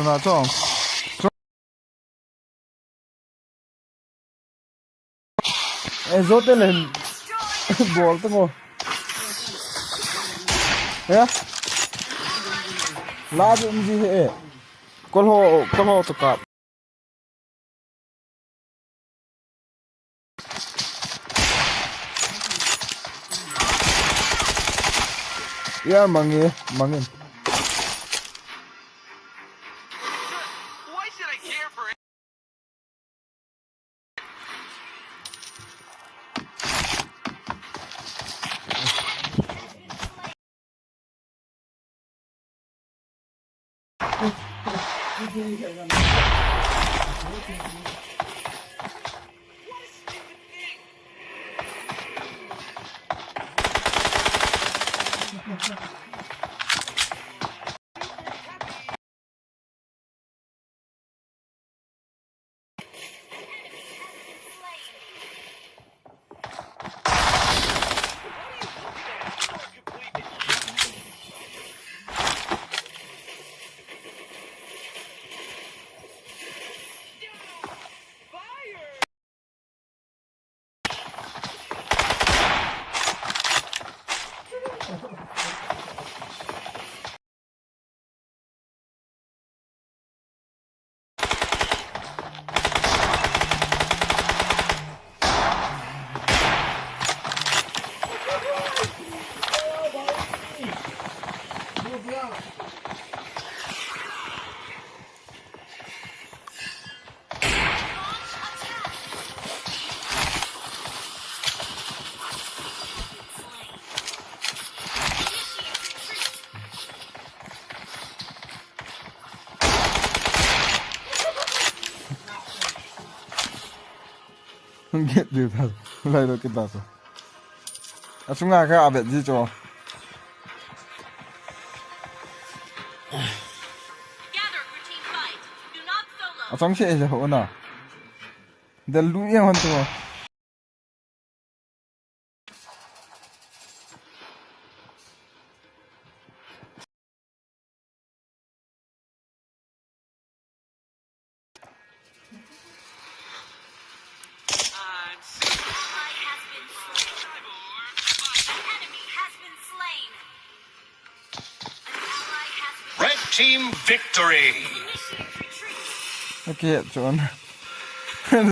na chong zote len bol to mo ya la dum ji he kol ho to ka ya mangin Why should I care for it? get được thật lại được cái tật rồi chúng ta cái abet gì cho trong xe giờ hỗn à để lũ yên hơn thôi Red team victory! ok chọn